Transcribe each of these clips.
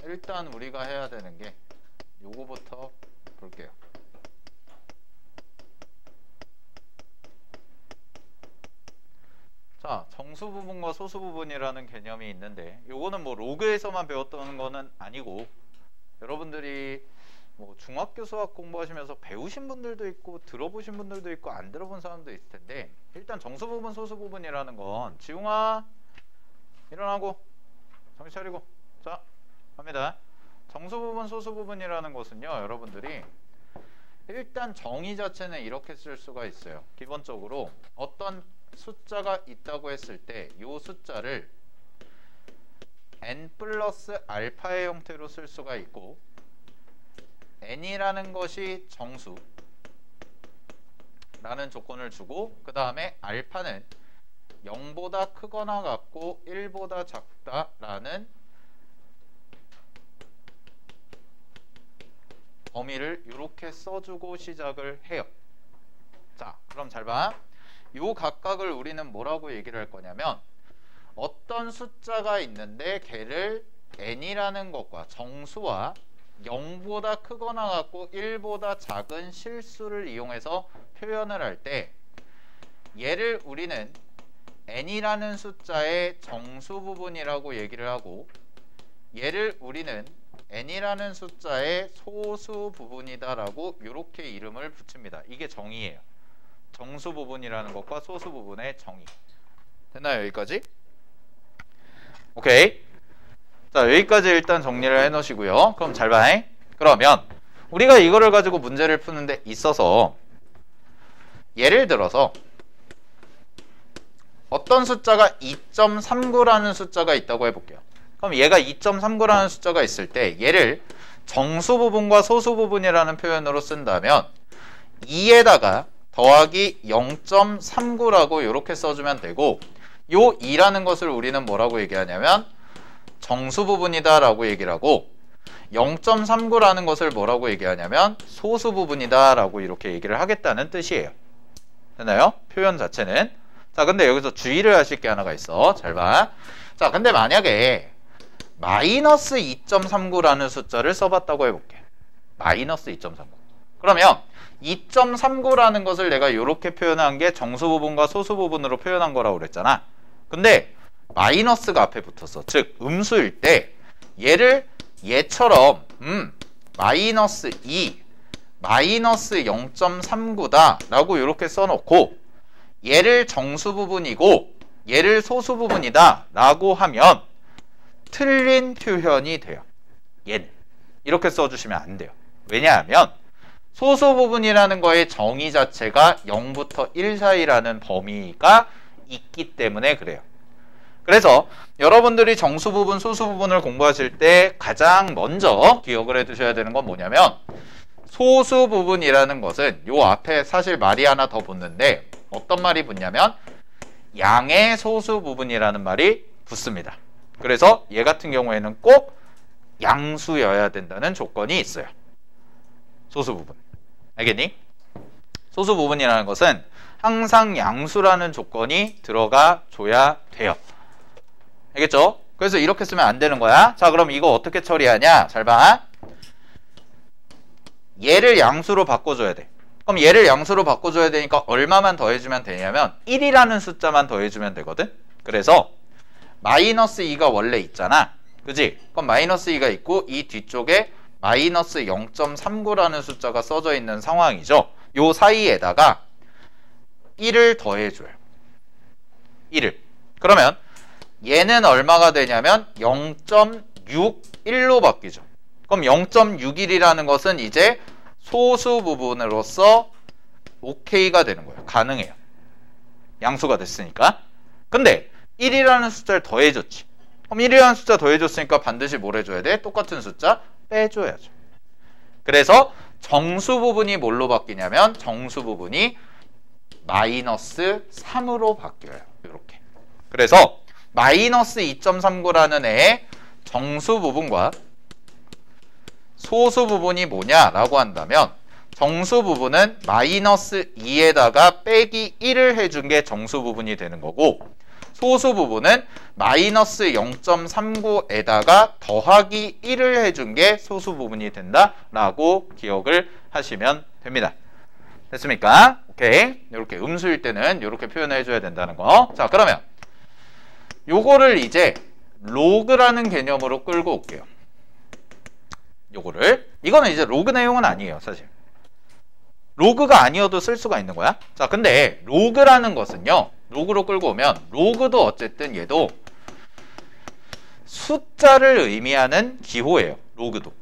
일단 우리가 해야 되는 게 요거부터 볼게요. 자, 정수 부분과 소수 부분이라는 개념이 있는데 요거는 뭐 로그에서만 배웠던 거는 아니고 여러분들이 뭐 중학교 수학 공부하시면서 배우신 분들도 있고 들어보신 분들도 있고 안 들어본 사람도 있을 텐데, 일단 정수 부분 소수 부분이라는 건 지웅아 일어나고 정신 차리고 자 갑니다. 정수 부분 소수 부분이라는 것은요, 여러분들이 일단 정의 자체는 이렇게 쓸 수가 있어요. 기본적으로 어떤 숫자가 있다고 했을 때 이 숫자를 n 플러스 알파의 형태로 쓸 수가 있고, n이라는 것이 정수 라는 조건을 주고, 그 다음에 알파는 0보다 크거나 같고 1보다 작다 라는 범위를 이렇게 써주고 시작을 해요. 자, 그럼 잘 봐. 요 각각을 우리는 뭐라고 얘기를 할 거냐면, 어떤 숫자가 있는데 걔를 n이라는 것과 정수와 0보다 크거나 같고 1보다 작은 실수를 이용해서 표현을 할 때, 얘를 우리는 n이라는 숫자의 정수 부분이라고 얘기를 하고, 얘를 우리는 n이라는 숫자의 소수 부분이다 라고 이렇게 이름을 붙입니다. 이게 정의예요. 정수 부분이라는 것과 소수 부분의 정의. 됐나요? 여기까지? 오케이. 자, 여기까지 일단 정리를 해 놓으시고요. 그럼 잘 봐. 그러면 우리가 이거를 가지고 문제를 푸는 데 있어서 예를 들어서 어떤 숫자가 2.39라는 숫자가 있다고 해볼게요. 그럼 얘가 2.39라는 숫자가 있을 때 얘를 정수 부분과 소수 부분이라는 표현으로 쓴다면 2에다가 더하기 0.39라고 이렇게 써주면 되고, 요 2라는 것을 우리는 뭐라고 얘기하냐면 정수 부분이다 라고 얘기를 하고, 0.39라는 것을 뭐라고 얘기하냐면 소수 부분이다 라고 이렇게 얘기를 하겠다는 뜻이에요. 됐나요? 표현 자체는. 자, 근데 여기서 주의를 하실 게 하나가 있어. 잘 봐. 자, 근데 만약에 마이너스 2.39라는 숫자를 써봤다고 해볼게. 마이너스 2.39. 그러면 2.39라는 것을 내가 이렇게 표현한 게 정수 부분과 소수 부분으로 표현한 거라고 그랬잖아. 근데 마이너스가 앞에 붙었어. 즉 음수일 때 얘를 얘처럼 마이너스 2, 마이너스 0.39다 라고 이렇게 써놓고, 얘를 정수 부분이고 얘를 소수 부분이다 라고 하면 틀린 표현이 돼요. 얘는 이렇게 써주시면 안 돼요. 왜냐하면 소수 부분이라는 거의 정의 자체가 0부터 1 사이라는 범위가 있기 때문에 그래요. 그래서 여러분들이 정수 부분, 소수 부분을 공부하실 때 가장 먼저 기억을 해두셔야 되는 건 뭐냐면, 소수 부분이라는 것은 요 앞에 사실 말이 하나 더 붙는데 어떤 말이 붙냐면 양의 소수 부분이라는 말이 붙습니다. 그래서 얘 같은 경우에는 꼭 양수여야 된다는 조건이 있어요. 소수 부분. 알겠니? 소수 부분이라는 것은 항상 양수라는 조건이 들어가 줘야 돼요. 알겠죠? 그래서 이렇게 쓰면 안 되는 거야. 자, 그럼 이거 어떻게 처리하냐? 잘 봐. 얘를 양수로 바꿔줘야 돼. 그럼 얘를 양수로 바꿔줘야 되니까 얼마만 더해주면 되냐면 1이라는 숫자만 더해주면 되거든. 그래서 마이너스 2가 원래 있잖아. 그지? 그럼 마이너스 2가 있고 이 뒤쪽에 마이너스 0.39라는 숫자가 써져 있는 상황이죠. 요 사이에다가 1을 더해줘요. 1을. 그러면 얘는 얼마가 되냐면 0.61로 바뀌죠. 그럼 0.61이라는 것은 이제 소수 부분으로서 OK가 되는 거예요. 가능해요. 양수가 됐으니까. 근데 1이라는 숫자를 더해줬지. 그럼 1이라는 숫자 더해줬으니까 반드시 뭘 해줘야 돼? 똑같은 숫자 빼줘야죠. 그래서 정수 부분이 뭘로 바뀌냐면 정수 부분이 마이너스 3으로 바뀌어요. 이렇게. 그래서 마이너스 2.39라는 애의 정수 부분과 소수 부분이 뭐냐라고 한다면 정수 부분은 마이너스 2에다가 빼기 1을 해준 게 정수 부분이 되는 거고, 소수 부분은 마이너스 0.39에다가 더하기 1을 해준 게 소수 부분이 된다라고 기억을 하시면 됩니다. 됐습니까? 오케이. 이렇게 음수일 때는 이렇게 표현을 해줘야 된다는 거. 자, 그러면 요거를 이제 로그라는 개념으로 끌고 올게요. 요거를. 이거는 이제 로그 내용은 아니에요, 사실. 로그가 아니어도 쓸 수가 있는 거야. 자, 근데 로그라는 것은요, 로그로 끌고 오면 로그도 어쨌든 얘도 숫자를 의미하는 기호예요. 로그도.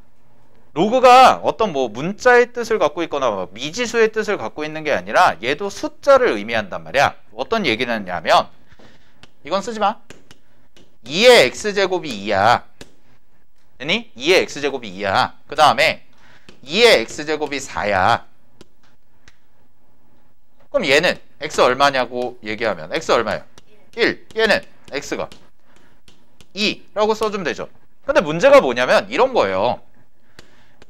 로그가 어떤 뭐 문자의 뜻을 갖고 있거나 뭐 미지수의 뜻을 갖고 있는 게 아니라 얘도 숫자를 의미한단 말이야. 어떤 얘기를 하냐면, 이건 쓰지 마. 2의 x제곱이 2야. 아니? 2의 x제곱이 2야. 그 다음에 2의 x제곱이 4야. 그럼 얘는 x 얼마냐고 얘기하면 x 얼마예요? 1. 얘는 x가 2라고 써주면 되죠. 근데 문제가 뭐냐면 이런 거예요.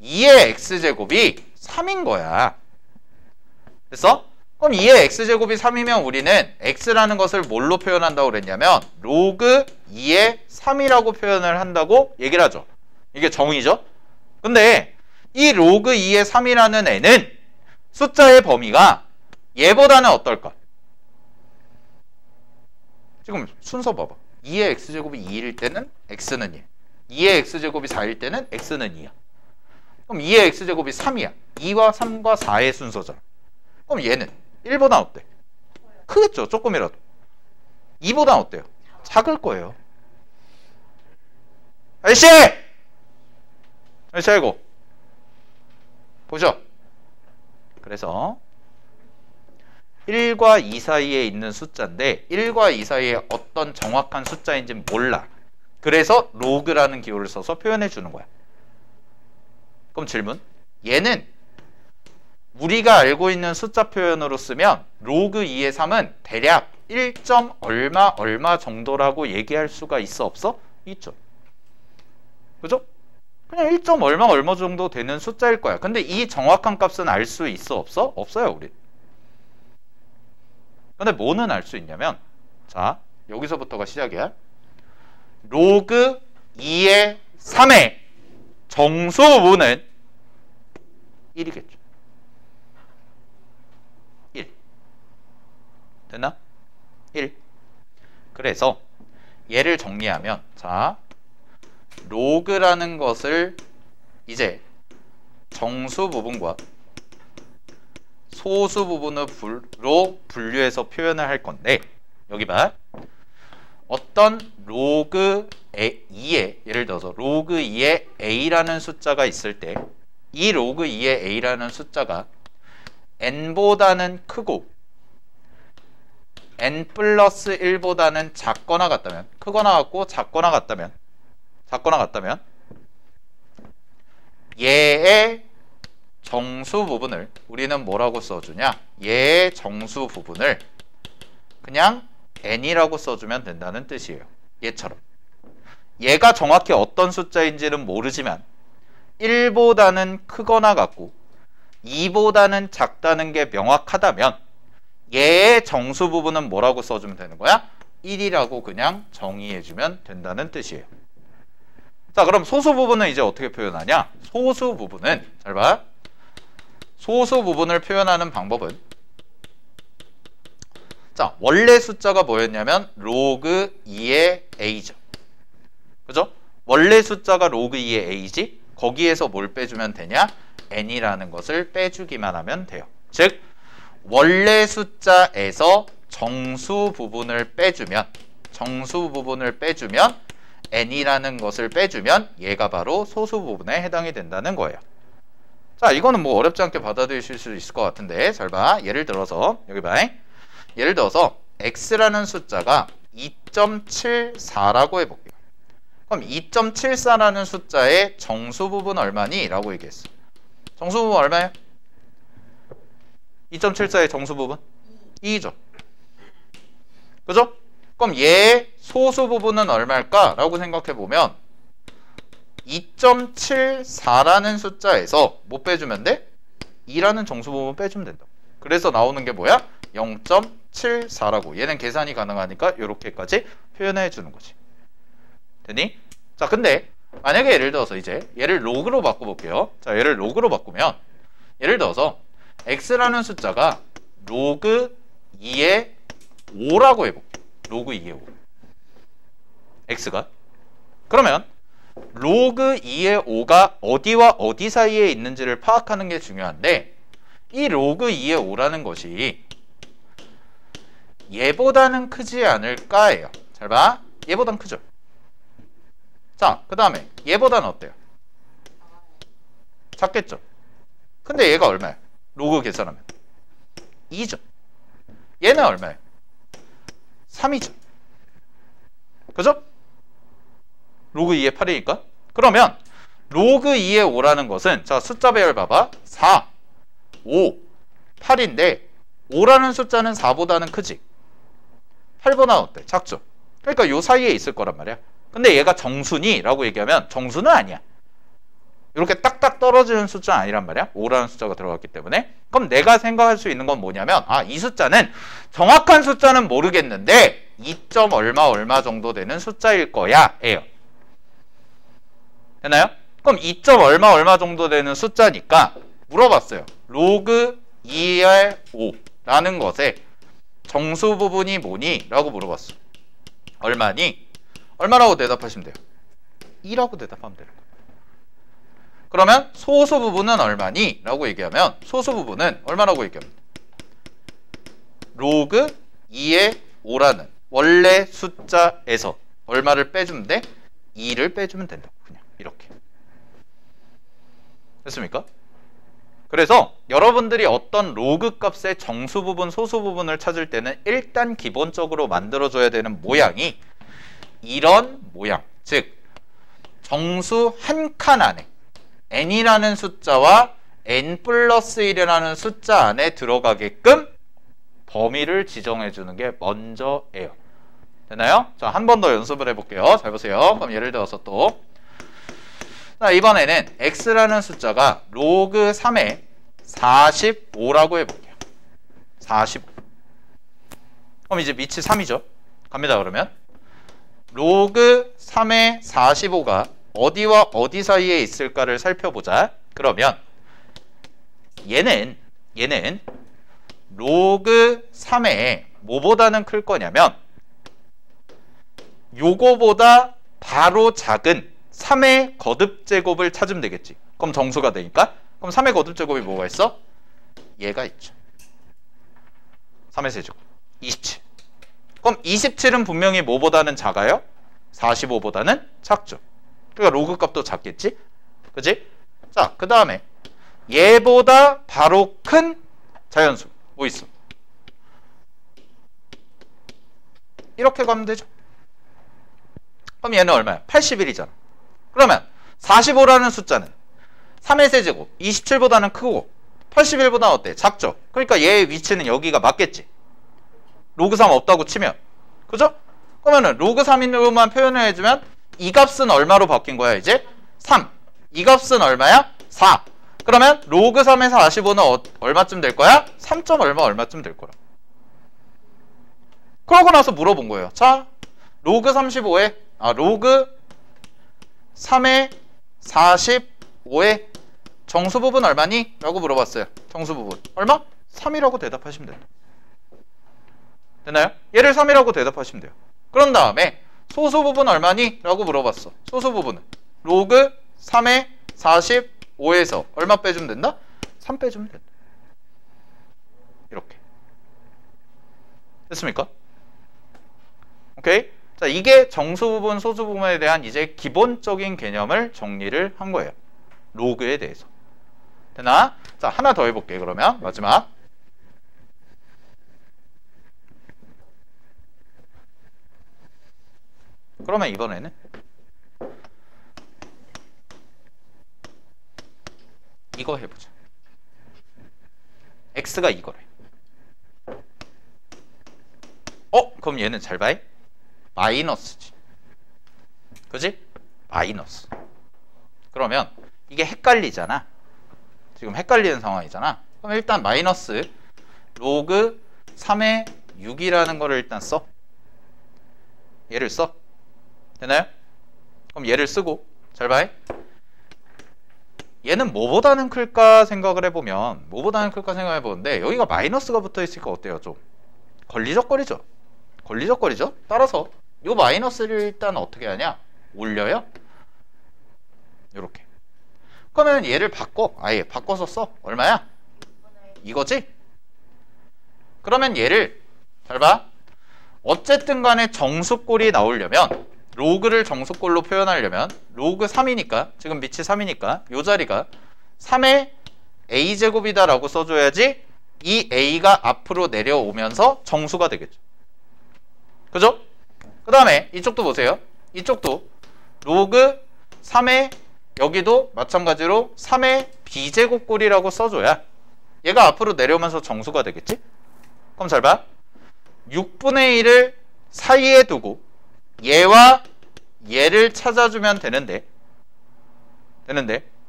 2의 x제곱이 3인 거야. 됐어? 그럼 2의 x제곱이 3이면 우리는 x라는 것을 뭘로 표현한다고 그랬냐면 로그 2의 3이라고 표현을 한다고 얘기를 하죠. 이게 정의죠. 근데 이 로그 2의 3이라는 애는 숫자의 범위가 얘보다는 어떨까? 지금 순서 봐봐. 2의 x제곱이 2일 때는 x는 1. 2의 x제곱이 4일 때는 x는 2야. 그럼 2의 x제곱이 3이야. 2와 3과 4의 순서잖아. 그럼 얘는 1보다 어때? 크겠죠? 조금이라도. 2보다 어때요? 작을 거예요. 아저씨! 아저씨 아이고. 보죠. 그래서 1과 2 사이에 있는 숫자인데 1과 2 사이에 어떤 정확한 숫자인지는 몰라. 그래서 로그라는 기호를 써서 표현해 주는 거야. 그럼 질문. 얘는 우리가 알고 있는 숫자 표현으로 쓰면 로그 2의 3은 대략 1. 얼마 정도라고 얘기할 수가 있어 없어? 있죠. 그죠? 그냥 1. 얼마 정도 되는 숫자일 거야. 근데 이 정확한 값은 알 수 있어 없어? 없어요, 우리. 근데 뭐는 알 수 있냐면, 자, 여기서부터가 시작이야. 로그 2의 3의 정수 부분은 1이겠죠. 1. 됐나? 1. 그래서 얘를 정리하면, 자, 로그라는 것을 이제 정수 부분과 소수 부분으로 분류해서 표현을 할 건데, 여기 봐. 어떤 로그 2에, 예를 들어서 로그 2에 a라는 숫자가 있을 때 이 로그 2의 a라는 숫자가 n보다는 크고 n 플러스 1보다는 작거나 같다면, 크거나 같고 작거나 같다면 얘의 정수 부분을 우리는 뭐라고 써주냐? 얘의 정수 부분을 그냥 n이라고 써주면 된다는 뜻이에요. 얘처럼. 얘가 정확히 어떤 숫자인지는 모르지만 1보다는 크거나 같고 2보다는 작다는 게 명확하다면 얘의 정수 부분은 뭐라고 써주면 되는 거야? 1이라고 그냥 정의해주면 된다는 뜻이에요. 자, 그럼 소수 부분은 이제 어떻게 표현하냐? 소수 부분은, 잘 봐. 소수 부분을 표현하는 방법은, 자, 원래 숫자가 뭐였냐면 로그 2의 a죠. 그죠? 원래 숫자가 로그 2의 a지? 거기에서 뭘 빼주면 되냐? n이라는 것을 빼주기만 하면 돼요. 즉, 원래 숫자에서 정수 부분을 빼주면 n이라는 것을 빼주면 얘가 바로 소수 부분에 해당이 된다는 거예요. 자, 이거는 뭐 어렵지 않게 받아들이실 수 있을 것 같은데, 잘 봐. 예를 들어서, 여기 봐. 예를 들어서 x라는 숫자가 2.74라고 해볼게요. 그럼 2.74라는 숫자의 정수 부분 얼마니? 라고 얘기했어. 정수 부분 얼마예요? 2.74의 정수 부분? 2죠. 그죠? 그럼 얘의 소수 부분은 얼마일까? 라고 생각해보면 2.74라는 숫자에서 뭐 빼주면 돼? 2라는 정수 부분 빼주면 된다. 그래서 나오는 게 뭐야? 0.74라고. 얘는 계산이 가능하니까 이렇게까지 표현해 주는 거지. 되니? 자, 근데 만약에 예를 들어서 이제 얘를 로그로 바꿔볼게요. 자, 얘를 로그로 바꾸면 예를 들어서 x라는 숫자가 로그 2의 5라고 해볼게요. 로그 2의 5. x가. 그러면 로그 2의 5가 어디와 어디 사이에 있는지를 파악하는 게 중요한데 이 로그 2의 5라는 것이 얘보다는 크지 않을까예요. 잘 봐. 얘보단 크죠. 자, 그 다음에 얘보다는 어때요? 작겠죠. 근데 얘가 얼마야? 로그 계산하면 2죠. 얘는 얼마예요? 3이죠. 그죠? 로그 2의 8이니까. 그러면 로그 2의 5라는 것은 자, 숫자 배열 봐봐. 4, 5, 8인데 5라는 숫자는 4보다는 크지. 8보다 어때? 작죠. 그러니까 요 사이에 있을 거란 말이야. 근데 얘가 정수니? 라고 얘기하면 정수는 아니야. 이렇게 딱딱 떨어지는 숫자는 아니란 말이야. 5라는 숫자가 들어갔기 때문에. 그럼 내가 생각할 수 있는 건 뭐냐면 이 숫자는 정확한 숫자는 모르겠는데 2점 얼마 정도 되는 숫자일 거야 예요. 되나요? 그럼 2점 얼마 정도 되는 숫자니까 물어봤어요. 로그 2의 5라는 것에 정수 부분이 뭐니? 라고 물어봤어. 얼마니? 얼마라고 대답하시면 돼요? 2라고 대답하면 되는 거예요. 그러면 소수 부분은 얼마니? 라고 얘기하면 소수 부분은 얼마라고 얘기하면 돼요? 로그 2의 5라는 원래 숫자에서 얼마를 빼주면 돼? 2를 빼주면 된다고. 그냥 이렇게. 됐습니까? 그래서 여러분들이 어떤 로그 값의 정수 부분, 소수 부분을 찾을 때는 일단 기본적으로 만들어줘야 되는 모양이 이런 모양. 즉 정수 한 칸 안에 n이라는 숫자와 n 플러스 1이라는 숫자 안에 들어가게끔 범위를 지정해 주는 게 먼저예요. 되나요? 자, 한 번 더 연습을 해볼게요. 잘 보세요. 그럼 예를 들어서 또 자, 이번에는 x라는 숫자가 로그 3의 45라고 해볼게요. 45. 그럼 이제 밑이 3이죠. 갑니다. 그러면 로그 3의 45가 어디와 어디 사이에 있을까를 살펴보자. 그러면 얘는 로그 3의 뭐보다는 클 거냐면 요거보다 바로 작은 3의 거듭제곱을 찾으면 되겠지. 그럼 정수가 되니까. 그럼 3의 거듭제곱이 뭐가 있어? 얘가 있죠. 3의 세제곱 27. 그럼 27은 분명히 뭐보다는 작아요? 45보다는 작죠. 그러니까 로그 값도 작겠지? 그치? 자, 그 다음에 얘보다 바로 큰 자연수 뭐 있어? 이렇게 가면 되죠. 그럼 얘는 얼마야? 81이잖아. 그러면 45라는 숫자는 3의 세제곱 27보다는 크고 81보다 어때? 작죠? 그러니까 얘의 위치는 여기가 맞겠지. 로그 3 없다고 치면. 그죠? 그러면은 로그 3으로만 표현을 해주면 이 값은 얼마로 바뀐 거야 이제? 3. 이 값은 얼마야? 4. 그러면 로그 3에서 45는 얼마쯤 될 거야? 3. 얼마쯤 될 거라. 그러고 나서 물어본 거예요. 자, 로그 3의 45의 정수 부분 얼마니? 라고 물어봤어요. 정수 부분 얼마? 3이라고 대답하시면 돼요. 되나요? 얘를 3이라고 대답하시면 돼요. 그런 다음에 소수 부분 얼마니? 라고 물어봤어. 소수 부분은 로그 3의 45에서 얼마 빼주면 된다? 3 빼주면 된다. 이렇게. 됐습니까? 오케이? 자, 이게 정수 부분, 소수 부분에 대한 이제 기본적인 개념을 정리를 한 거예요. 로그에 대해서. 되나? 자, 하나 더 해볼게. 그러면 마지막. 그러면 이번에는 이거 해보자. x가 이거래. 그럼 얘는 잘 봐. 마이너스지. 그지? 마이너스. 그러면 이게 헷갈리잖아. 지금 헷갈리는 상황이잖아. 그럼 일단 마이너스 로그 3의 6이라는 거를 일단 써. 얘를 써. 되나요? 그럼 얘를 쓰고 잘 봐. 얘는 뭐보다는 클까 생각을 해보면 뭐보다는 클까 생각해보는데 여기가 마이너스가 붙어있으니까 어때요? 좀 걸리적거리죠? 걸리적거리죠? 따라서 요 마이너스를 일단 어떻게 하냐? 올려요. 요렇게. 그러면 얘를 바꿔. 아예 바꿔서 써. 얼마야? 이거지? 그러면 얘를 잘 봐. 어쨌든 간에 정수꼴이 나오려면 로그를 정수꼴로 표현하려면 로그 3이니까 지금 밑이 3이니까 요 자리가 3의 a제곱이다 라고 써줘야지 이 a가 앞으로 내려오면서 정수가 되겠죠. 그죠? 그 다음에 이쪽도 보세요. 이쪽도 로그 3의 여기도 마찬가지로 3의 b제곱꼴이라고 써줘야 얘가 앞으로 내려오면서 정수가 되겠지? 그럼 잘 봐. 6분의 1을 사이에 두고 얘와 얘를 찾아주면 되는데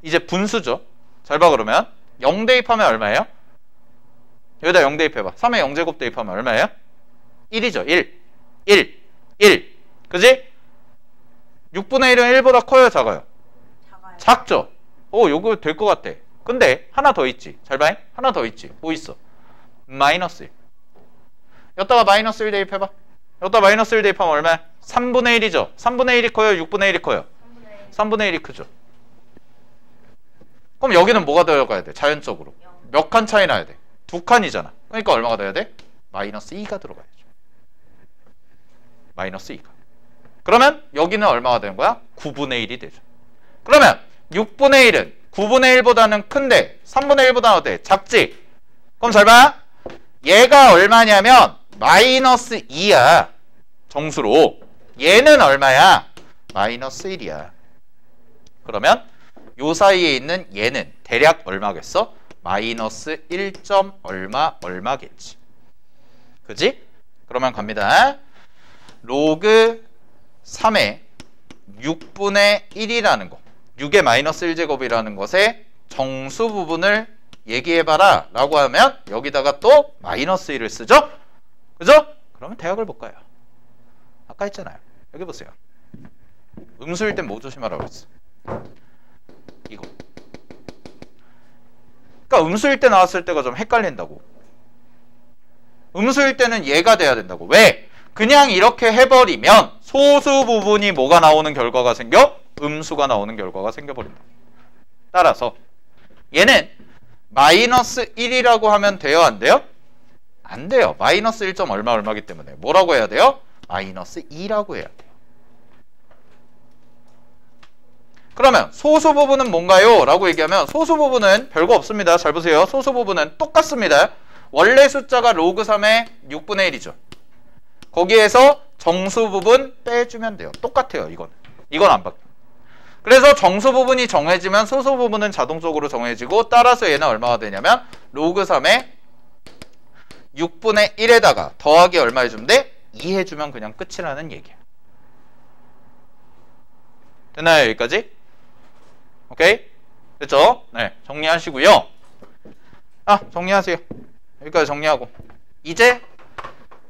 이제 분수죠. 잘 봐. 그러면 0 대입하면 얼마예요? 여기다 0 대입해봐. 3의 0제곱 대입하면 얼마예요? 1이죠. 1 그지? 6분의 1은 1보다 커요? 작아요? 작죠? 요거 될 것 같아. 근데 하나 더 있지. 잘 봐. 하나 더 있지. 뭐 있어? 마이너스 1. 여기다가 마이너스 1 대입해봐. 여기다 마이너스 1 대입하면 얼마야? 3분의 1이죠. 3분의 1이 커요? 6분의 1이 커요? 3분의 1이 크죠. 그럼 여기는 뭐가 들어가야 돼? 자연적으로. 몇 칸 차이 나야 돼? 2칸이잖아. 그러니까 얼마가 돼야 돼? 마이너스 2가 들어가야죠. 마이너스 2가. 그러면 여기는 얼마가 되는 거야? 9분의 1이 되죠. 그러면 6분의 1은 9분의 1보다는 큰데 3분의 1보다는 어때? 작지? 그럼 잘 봐. 얘가 얼마냐면 마이너스 2야. 정수로. 얘는 얼마야? 마이너스 1이야. 그러면 요 사이에 있는 얘는 대략 얼마겠어? 마이너스 1. 얼마겠지. 그지? 그러면 갑니다. 로그 3의 6분의 1이라는 거. 6의 마이너스 1제곱이라는 것의 정수 부분을 얘기해봐라 라고 하면 여기다가 또 마이너스 1을 쓰죠? 그죠? 그러면 대학을 못 가요. 아까 했잖아요. 여기 보세요. 음수일 땐 뭐 조심하라고 했어? 이거. 그러니까 음수일 때 나왔을 때가 좀 헷갈린다고. 음수일 때는 얘가 돼야 된다고. 왜? 그냥 이렇게 해버리면 소수 부분이 뭐가 나오는 결과가 생겨? 음수가 나오는 결과가 생겨버린다. 따라서 얘는 마이너스 1이라고 하면 돼요? 안 돼요? 안 돼요. 마이너스 1. 얼마기 때문에 뭐라고 해야 돼요? 마이너스 2라고 해야 돼요. 그러면 소수 부분은 뭔가요? 라고 얘기하면 소수 부분은 별거 없습니다. 잘 보세요. 소수 부분은 똑같습니다. 원래 숫자가 로그 3의 6분의 1이죠. 거기에서 정수 부분 빼주면 돼요. 똑같아요. 이건 안 바뀌어요. 그래서 정수 부분이 정해지면 소수 부분은 자동적으로 정해지고 따라서 얘는 얼마가 되냐면 로그 3의 6분의 1에다가 더하기 얼마 해주면 돼? 2 해주면 그냥 끝이라는 얘기야. 됐나요? 여기까지? 오케이? 됐죠? 네, 정리하시고요. 정리하세요. 여기까지 정리하고 이제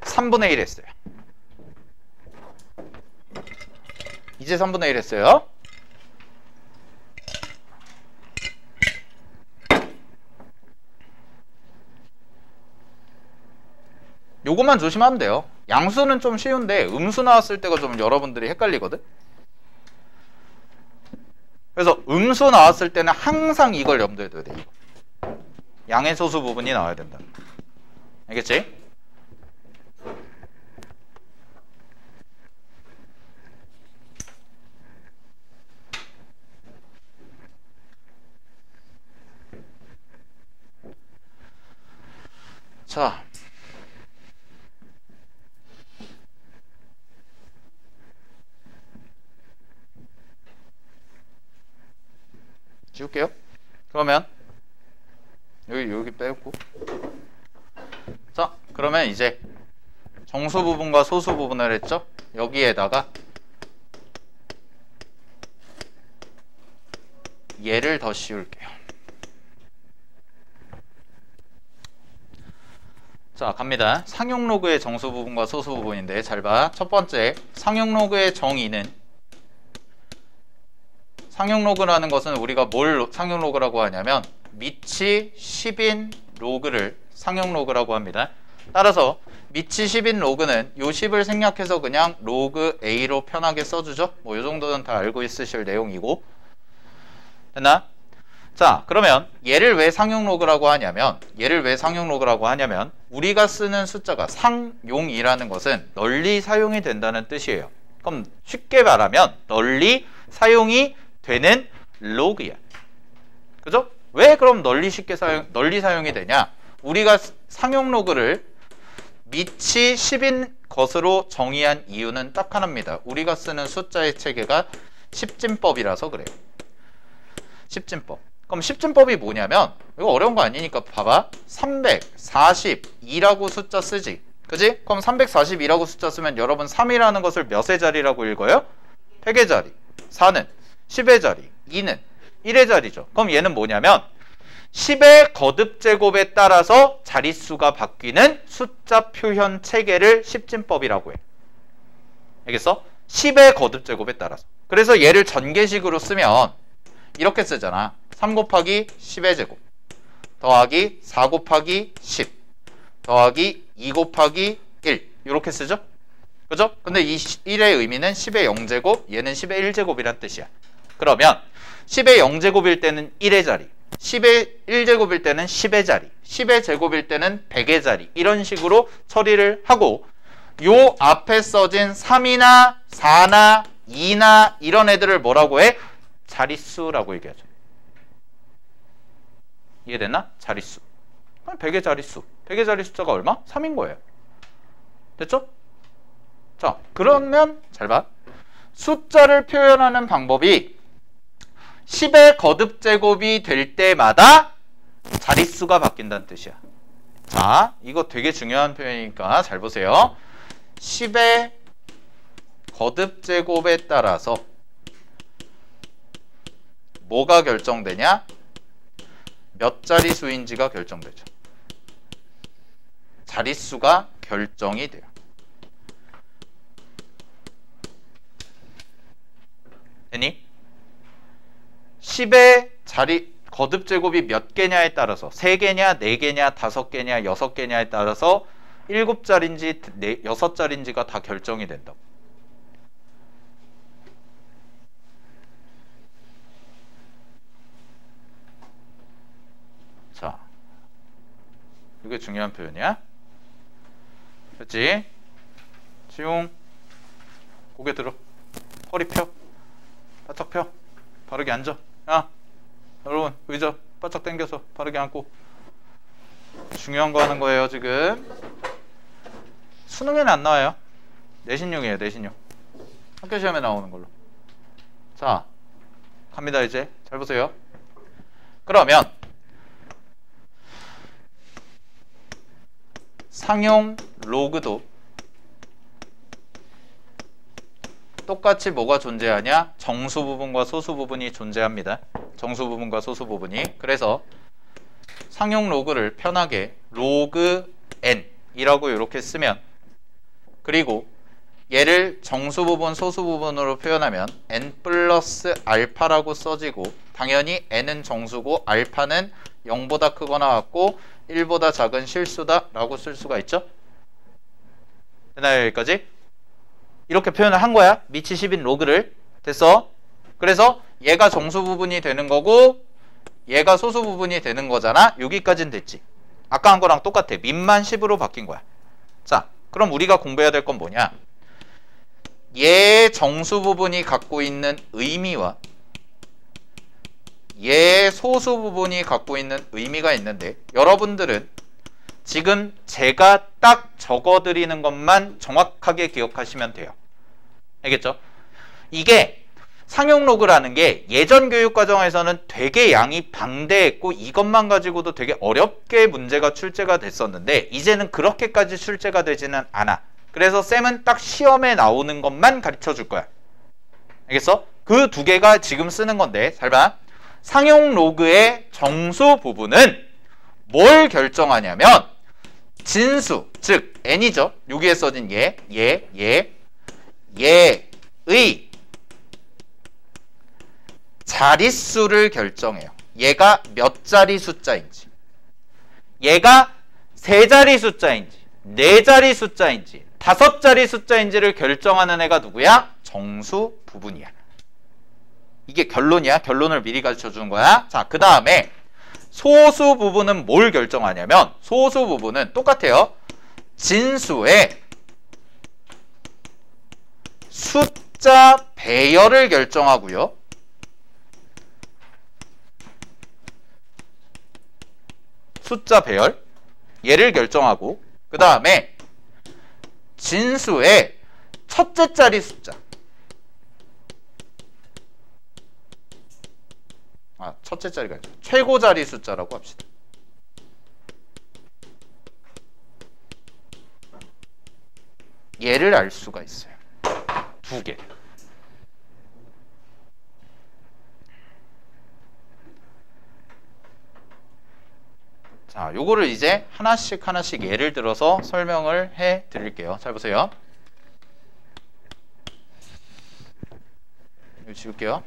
3분의 1 했어요. 이제 3분의 1 했어요. 요것만 조심하면 돼요. 양수는 좀 쉬운데 음수 나왔을 때가 좀 여러분들이 헷갈리거든. 그래서 음수 나왔을 때는 항상 이걸 염두에 둬야 돼. 이거. 양의 소수 부분이 나와야 된다. 알겠지? 자, 지울게요. 그러면 여기 빼고, 자, 그러면 이제 정수 부분과 소수 부분을 했죠. 여기에다가 얘를 더 씌울게요. 자, 갑니다. 상용 로그의 정수 부분과 소수 부분인데 잘 봐. 첫 번째, 상용 로그의 정의는, 상용 로그라는 것은 우리가 뭘 상용 로그라고 하냐면 미치 10인 로그를 상용 로그라고 합니다. 따라서 미치 10인 로그는 요 10을 생략해서 그냥 로그 A로 편하게 써주죠. 뭐 요 정도는 다 알고 있으실 내용이고. 됐나? 자, 그러면 얘를 왜 상용 로그라고 하냐면, 우리가 쓰는 숫자가 상용이라는 것은 널리 사용이 된다는 뜻이에요. 그럼 쉽게 말하면 널리 사용이 되는 로그야. 그죠? 왜 그럼 널리 사용이 되냐? 우리가 상용 로그를 미치 10인 것으로 정의한 이유는 딱 하나입니다. 우리가 쓰는 숫자의 체계가 십진법이라서 그래요. 십진법. 그럼 십진법이 뭐냐면, 이거 어려운 거 아니니까 봐봐. 342라고 숫자 쓰지. 그지? 그럼 342라고 숫자 쓰면 여러분 3이라는 것을 몇의 자리라고 읽어요? 100의 자리. 4는 10의 자리. 2는 1의 자리죠. 그럼 얘는 뭐냐면 10의 거듭제곱에 따라서 자릿수가 바뀌는 숫자 표현 체계를 십진법이라고 해. 알겠어? 10의 거듭제곱에 따라서. 그래서 얘를 전개식으로 쓰면 이렇게 쓰잖아. 3 곱하기 10의 제곱 더하기 4 곱하기 10 더하기 2 곱하기 1 이렇게 쓰죠? 그죠? 근데 이 1의 의미는 10의 0제곱, 얘는 10의 1제곱이란 뜻이야. 그러면 10의 0제곱일 때는 1의 자리, 10의 1제곱일 때는 10의 자리, 10의 제곱일 때는 100의 자리, 이런 식으로 처리를 하고, 요 앞에 써진 3이나 4나 2나 이런 애들을 뭐라고 해? 자릿수라고 얘기하죠. 이해됐나? 자릿수. 100의 자릿수. 100의 자릿 숫자가 얼마? 3인 거예요. 됐죠? 자, 그러면 잘 봐. 숫자를 표현하는 방법이 10의 거듭제곱이 될 때마다 자릿수가 바뀐다는 뜻이야. 자, 이거 되게 중요한 표현이니까 잘 보세요. 10의 거듭제곱에 따라서 뭐가 결정되냐? 몇 자릿수인지가 결정되죠. 자릿수가 결정이 돼요. 되니? 10의 거듭제곱이 몇 개냐에 따라서 3개냐, 4개냐, 5개냐, 6개냐에 따라서 7자리인지 6자리인지가 다 결정이 된다고. 자, 이게 중요한 표현이야. 그렇지? 지용, 고개 들어, 허리 펴, 바짝 펴, 바르게 앉아. 야, 여러분 의자 바짝 당겨서 바르게 앉고. 중요한 거 하는 거예요. 지금 수능에는 안 나와요. 내신용이에요. 내신용. 학교 시험에 나오는 걸로. 자, 갑니다. 이제 잘 보세요. 그러면 상용 로그도 똑같이 뭐가 존재하냐? 정수 부분과 소수 부분이 존재합니다. 정수 부분과 소수 부분이. 그래서 상용 로그를 편하게 로그 n이라고 이렇게 쓰면, 그리고 얘를 정수 부분, 소수 부분으로 표현하면 n 플러스 알파라고 써지고, 당연히 n은 정수고 알파는 0보다 크거나 같고 1보다 작은 실수다 라고 쓸 수가 있죠. 되나요? 여기까지? 이렇게 표현을 한 거야. 미치 10인 로그를. 됐어? 그래서 얘가 정수 부분이 되는 거고 얘가 소수 부분이 되는 거잖아. 여기까지는 됐지. 아까 한 거랑 똑같아. 민만 10으로 바뀐 거야. 자, 그럼 우리가 공부해야 될 건 뭐냐? 얘 정수 부분이 갖고 있는 의미와 얘 소수 부분이 갖고 있는 의미가 있는데, 여러분들은 지금 제가 딱 적어드리는 것만 정확하게 기억하시면 돼요. 알겠죠? 이게 상용 로그라는 게 예전 교육과정에서는 되게 양이 방대했고 이것만 가지고도 되게 어렵게 문제가 출제가 됐었는데, 이제는 그렇게까지 출제가 되지는 않아. 그래서 쌤은 딱 시험에 나오는 것만 가르쳐 줄 거야. 알겠어? 그 두 개가 지금 쓰는 건데, 잘 봐. 상용 로그의 정수 부분은 뭘 결정하냐면 진수, 즉 n이죠. 여기에 써진 얘의 자릿수를 결정해요. 얘가 몇 자리 숫자인지, 얘가 3자리 숫자인지 4자리 숫자인지 5자리 숫자인지를 결정하는 애가 누구야? 정수 부분이야. 이게 결론이야. 결론을 미리 가르쳐 주는 거야. 자, 그 다음에 소수 부분은 뭘 결정하냐면, 소수 부분은 똑같아요. 진수의 숫자 배열을 결정하고요. 숫자 배열, 얘를 결정하고, 그 다음에 진수의 첫째 자리 숫자, 첫째 자리가 아니라 최고 자리 숫자라고 합시다. 얘를 알 수가 있어요. 2개. 자, 요거를 이제 하나씩 예를 들어서 설명을 해 드릴게요. 잘 보세요. 이거 지울게요.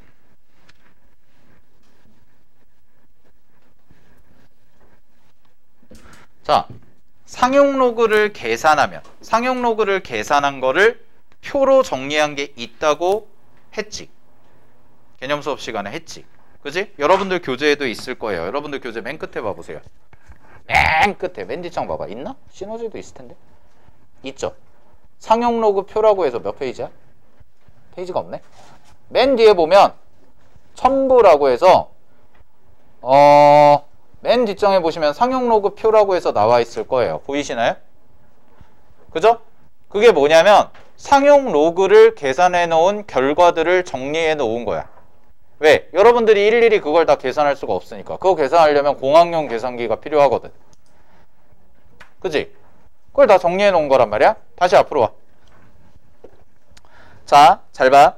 자, 상용 로그를 계산하면, 상용 로그를 계산한 거를 표로 정리한 게 있다고 했지. 개념 수업 시간에 했지. 그지? 여러분들 교재에도 있을 거예요. 여러분들 교재 맨 끝에 봐보세요. 맨 끝에, 맨 뒷장 봐봐. 있나? 시너지도 있을 텐데. 있죠? 상용 로그 표라고 해서 몇 페이지야? 페이지가 없네. 맨 뒤에 보면 첨부라고 해서 맨 뒷장에 보시면 상용 로그 표라고 해서 나와 있을 거예요. 보이시나요? 그죠? 그게 뭐냐면 상용 로그를 계산해 놓은 결과들을 정리해 놓은 거야. 왜? 여러분들이 일일이 그걸 다 계산할 수가 없으니까. 그거 계산하려면 공학용 계산기가 필요하거든. 그치? 그걸 다 정리해 놓은 거란 말이야. 다시 앞으로 와. 자, 잘 봐.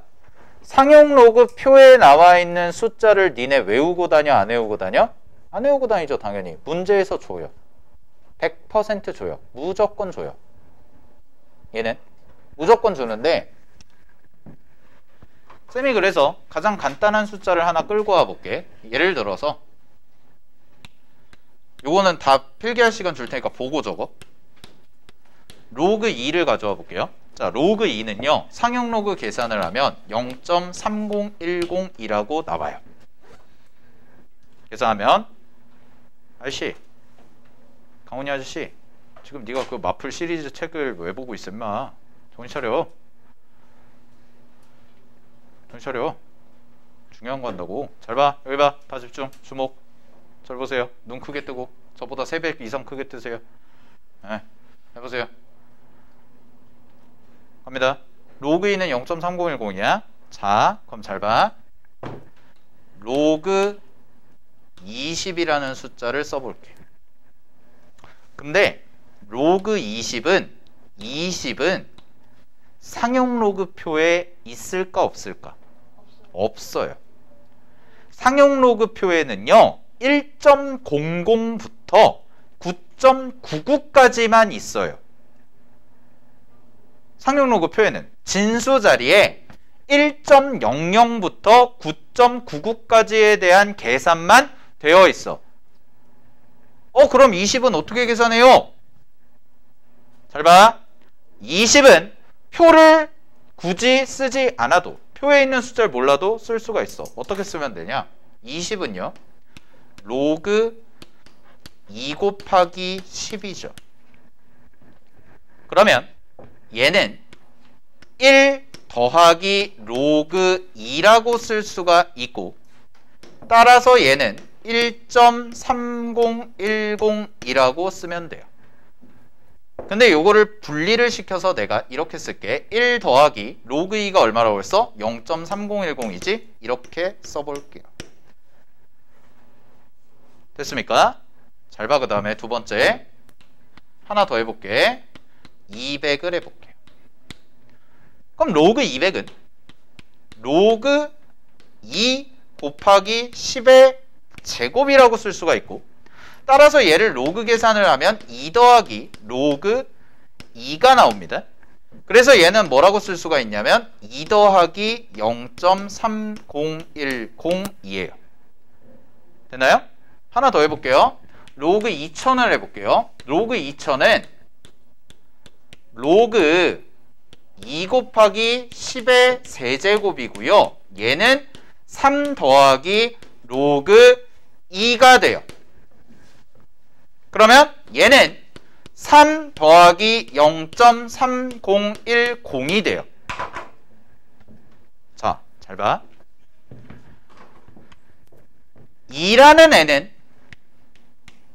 상용 로그 표에 나와 있는 숫자를 니네 외우고 다녀, 안 외우고 다녀? 안 외우고 다니죠, 당연히. 문제에서 줘요. 100% 줘요. 무조건 줘요. 얘는 무조건 주는데, 쌤이 그래서 가장 간단한 숫자를 하나 끌고 와볼게. 예를 들어서 요거는 다 필기할 시간 줄 테니까 보고 적어. 로그 2를 가져와 볼게요. 자, 로그 2는요, 상용 로그 계산을 하면 0.3010이라고 나와요. 계산하면, 아저씨, 강훈이 아저씨, 지금 네가 그 마플 시리즈 책을 왜 보고 있어, 임마? 정신 차려. 정신 차려. 중요한 거 한다고. 잘 봐. 여기 봐. 다 집중. 주목. 잘 보세요. 눈 크게 뜨고. 저보다 3배 이상 크게 뜨세요. 네. 해보세요. 갑니다. 로그 2는 0.3010이야. 자, 그럼 잘 봐. 로그 20이라는 숫자를 써볼게. 근데 로그 20은 상용 로그 표에 있을까 없을까? 없어요. 상용 로그 표에는요, 1.00부터 9.99까지만 있어요. 상용 로그 표에는 진수 자리에 1.00부터 9.99까지에 대한 계산만 되어 있어. 그럼 20은 어떻게 계산해요? 잘 봐. 20은 표를 굳이 쓰지 않아도, 표에 있는 숫자를 몰라도 쓸 수가 있어. 어떻게 쓰면 되냐? 20은요, 로그 2 곱하기 10이죠. 그러면 얘는 1 더하기 로그 2라고 쓸 수가 있고, 따라서 얘는 1.3010이라고 쓰면 돼요. 근데 요거를 분리를 시켜서 내가 이렇게 쓸게. 1 더하기 로그 2가 얼마라고 했어? 0.3010이지? 이렇게 써볼게요. 됐습니까? 잘 봐. 그 다음에 두 번째 하나 더 해볼게. 200을 해볼게요. 그럼 로그 200은 로그 2 곱하기 10의 제곱이라고 쓸 수가 있고, 따라서 얘를 로그 계산을 하면 2 더하기 로그 2가 나옵니다. 그래서 얘는 뭐라고 쓸 수가 있냐면 2 더하기 0.30102예요. 됐나요? 하나 더 해볼게요. 로그 2000을 해볼게요. 로그 2000은 로그 2 곱하기 10의 세제곱이고요. 얘는 3 더하기 로그 2가 돼요. 그러면 얘는 3 더하기 0.3010이 돼요. 자, 잘 봐. 2라는 애는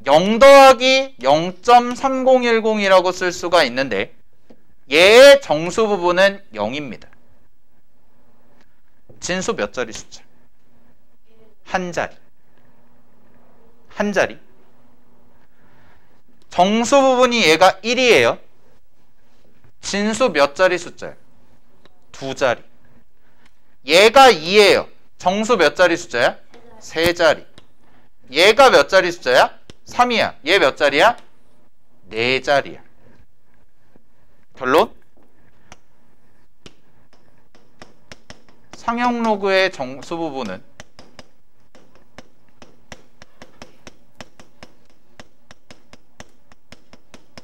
0 더하기 0.3010이라고 쓸 수가 있는데 얘의 정수 부분은 0입니다. 진수 몇 자리 숫자? 한 자리. 한 자리. 정수 부분이 얘가 1이에요. 진수 몇 자리 숫자예요? 2자리. 얘가 2예요. 정수 몇 자리 숫자야? 3자리. 얘가 몇 자리 숫자야? 3이야. 얘 몇 자리야? 4자리야. 결론? 상형 로그의 정수 부분은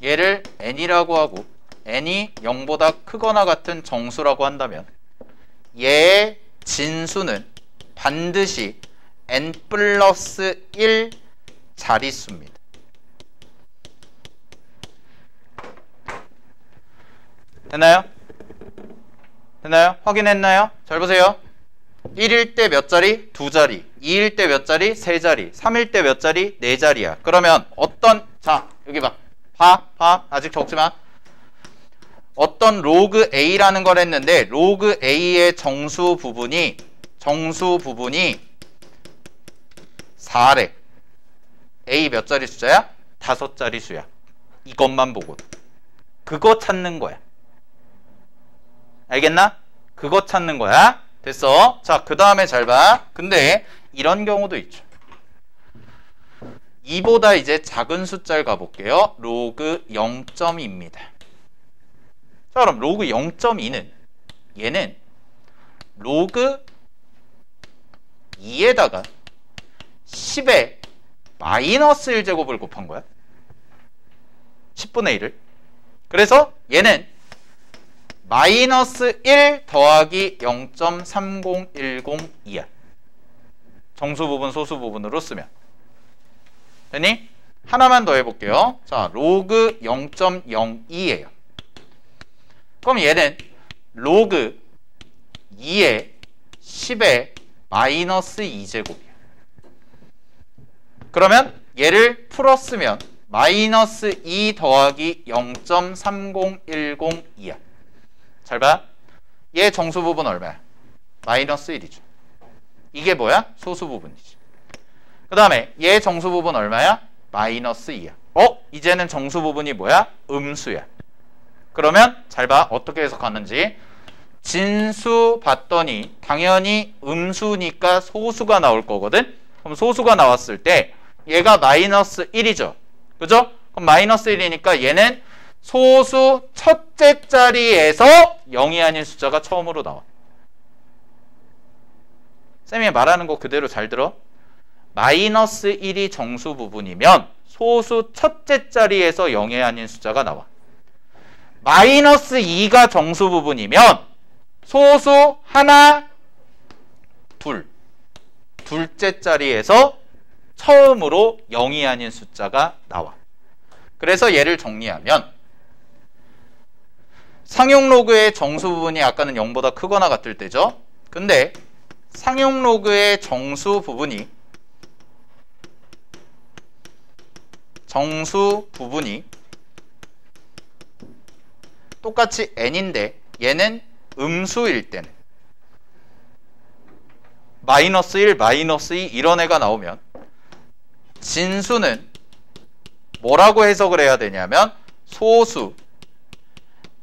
얘를 n이라고 하고 n이 0보다 크거나 같은 정수라고 한다면 얘의 진수는 반드시 n 플러스 1 자릿수입니다. 됐나요? 됐나요? 확인했나요? 잘 보세요. 1일 때 몇 자리? 2자리. 2일 때 몇 자리? 3자리. 3일 때 몇 자리? 4자리야. 그러면 어떤, 자, 여기 봐. 봐. 아직 적지 마. 어떤 로그 A라는 걸 했는데, 로그 A의 정수 부분이 4래. A 몇 자리 숫자야? 5자리 수야. 이것만 보고. 그거 찾는 거야. 알겠나? 그거 찾는 거야. 됐어. 자, 그 다음에 잘 봐. 근데 이런 경우도 있죠. 2보다 이제 작은 숫자를 가볼게요. 로그 0.2입니다. 자, 그럼 로그 0.2는 얘는 로그 2에다가 10의 마이너스 1제곱을 곱한 거야. 10분의 1을. 그래서 얘는 마이너스 1 더하기 0.3010이야. 정수 부분, 소수 부분으로 쓰면. 됐니? 하나만 더 해볼게요. 자, 로그 0.02예요. 그럼 얘는 로그 2의 10의 마이너스 2제곱이야. 그러면 얘를 풀었으면 마이너스 2 더하기 0.3010이야. 잘 봐. 얘 정수 부분 얼마야? 마이너스 1이죠. 이게 뭐야? 소수 부분이지. 그 다음에 얘 정수 부분 얼마야? 마이너스 2야. 이제는 정수 부분이 뭐야? 음수야. 그러면 잘 봐. 어떻게 해석하는지. 진수 봤더니 당연히 음수니까 소수가 나올 거거든. 그럼 소수가 나왔을 때 얘가 마이너스 1이죠. 그죠? 그럼 마이너스 1이니까 얘는 소수 첫째 자리에서 0이 아닌 숫자가 처음으로 나와. 쌤이 말하는 거 그대로 잘 들어. 마이너스 1이 정수 부분이면 소수 첫째 자리에서 0이 아닌 숫자가 나와. 마이너스 2가 정수 부분이면 소수 하나, 둘째 자리에서 처음으로 0이 아닌 숫자가 나와. 그래서 얘를 정리하면 상용 로그의 정수 부분이 아까는 0보다 크거나 같을 때죠. 근데 상용 로그의 정수 부분이 똑같이 n인데 얘는 음수일 때는 마이너스 1, 마이너스 2 이런 애가 나오면 진수는 뭐라고 해석을 해야 되냐면 소수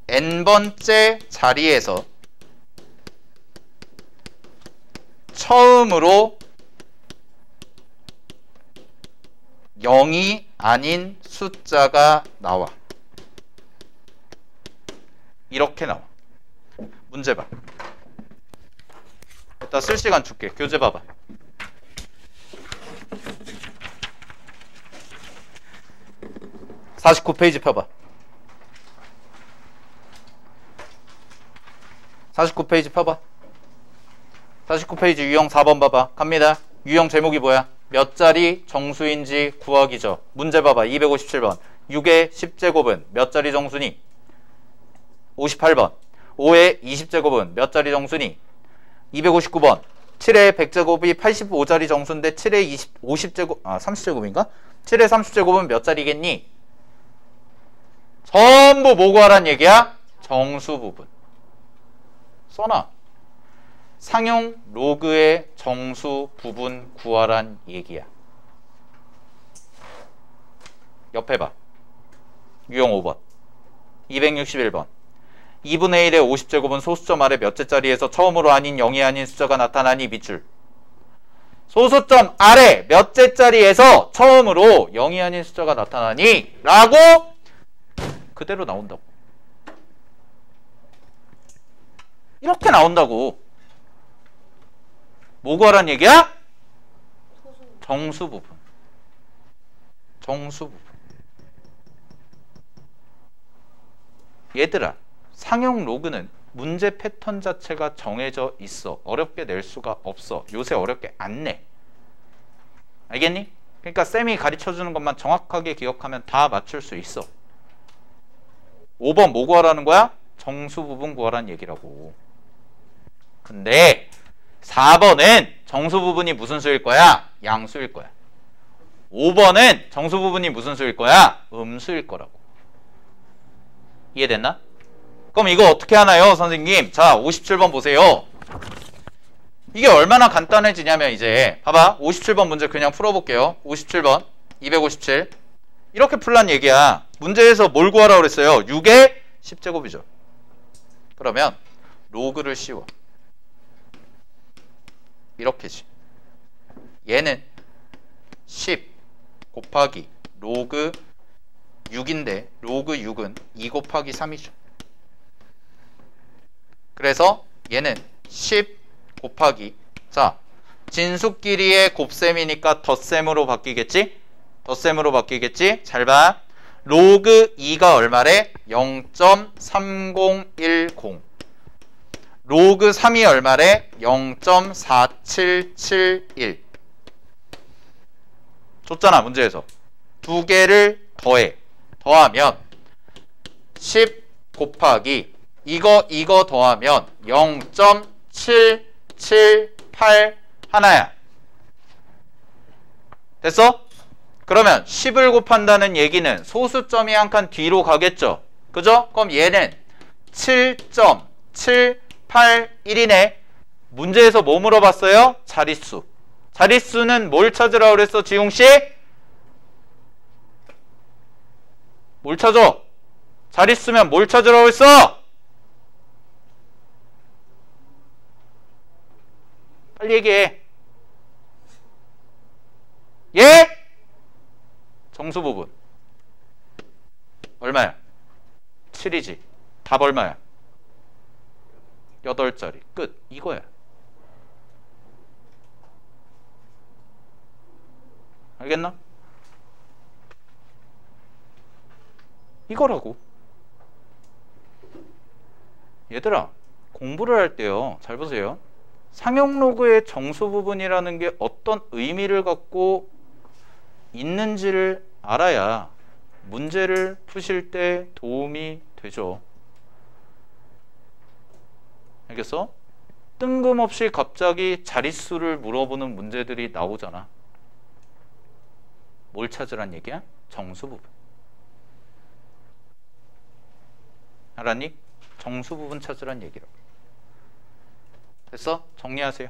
n번째 자리에서 처음으로 0이 아닌 숫자가 나와. 이렇게 나와. 문제 봐. 이따 쓸 시간 줄게. 교재 봐봐. 49페이지 펴봐. 49페이지 펴봐. 49페이지 유형 4번 봐봐. 갑니다. 유형 제목이 뭐야? 몇 자리 정수인지 구하기죠. 문제 봐봐. 257번. 6의 10제곱은 몇 자리 정수니? 58번. 5의 20제곱은 몇 자리 정수니? 259번. 7의 100제곱이 85자리 정수인데 7의 50제곱, 30제곱인가? 7의 30제곱은 몇 자리겠니? 전부 뭐 구하란 얘기야? 정수 부분. 써놔. 상용 로그의 정수 부분 구하란 얘기야. 옆에 봐. 유형 5번. 261번. 2분의 1의 50제곱은 소수점 아래 몇째 자리에서 처음으로 아닌 0이 아닌 숫자가 나타나니 밑줄. 소수점 아래 몇째 자리에서 처음으로 0이 아닌 숫자가 나타나니 라고 그대로 나온다고. 이렇게 나온다고. 뭐 구하란 얘기야? 정수 부분. 정수 부분. 얘들아, 상용 로그는 문제 패턴 자체가 정해져 있어. 어렵게 낼 수가 없어. 요새 어렵게 안 내. 알겠니? 그러니까 쌤이 가르쳐주는 것만 정확하게 기억하면 다 맞출 수 있어. 5번 뭐 구하라는 거야? 정수 부분 구하라는 얘기라고. 근데 4번은 정수 부분이 무슨 수일 거야? 양수일 거야. 5번은 정수 부분이 무슨 수일 거야? 음수일 거라고. 이해됐나? 그럼 이거 어떻게 하나요, 선생님? 자, 57번 보세요. 이게 얼마나 간단해지냐면 이제 봐봐. 57번 문제 그냥 풀어볼게요. 57번 257 이렇게 풀란 얘기야. 문제에서 뭘 구하라고 그랬어요? 6의 10제곱이죠. 그러면 로그를 씌워. 이렇게지. 얘는 10 곱하기 로그 6인데 로그 6은 2 곱하기 3이죠. 그래서 얘는 10 곱하기, 자, 진수끼리의 곱셈이니까 덧셈으로 바뀌겠지? 덧셈으로 바뀌겠지? 잘 봐. 로그 2가 얼마래? 0.3010. 로그 3이 얼마래? 0.4771. 줬잖아, 문제에서. 두 개를 더해. 더하면 10 곱하기 이거 더하면 0.778 하나야. 됐어? 그러면 10을 곱한다는 얘기는 소수점이 한 칸 뒤로 가겠죠? 그죠? 그럼 얘는 7.781이네. 문제에서 뭐 물어봤어요? 자릿수. 자릿수는 뭘 찾으라고 그랬어, 지용씨? 뭘 찾아? 자릿수면 뭘 찾으라고 했어? 빨리 얘기해. 예? 정수 부분 얼마야? 7이지. 답 얼마야? 8자리. 끝. 이거야. 알겠나? 이거라고. 얘들아, 공부를 할 때요, 잘 보세요. 상용 로그의 정수 부분이라는 게 어떤 의미를 갖고 있는지를 알아야 문제를 푸실 때 도움이 되죠. 알겠어? 뜬금없이 갑자기 자릿수를 물어보는 문제들이 나오잖아. 뭘 찾으란 얘기야? 정수 부분. 알았니? 정수 부분 찾으란 얘기라고. 됐어? 정리하세요.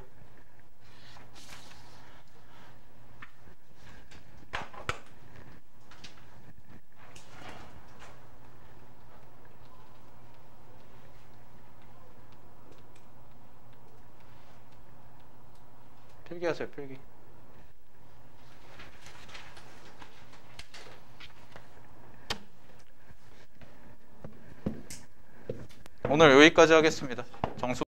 필기하세요, 필기. 오늘 여기까지 하겠습니다.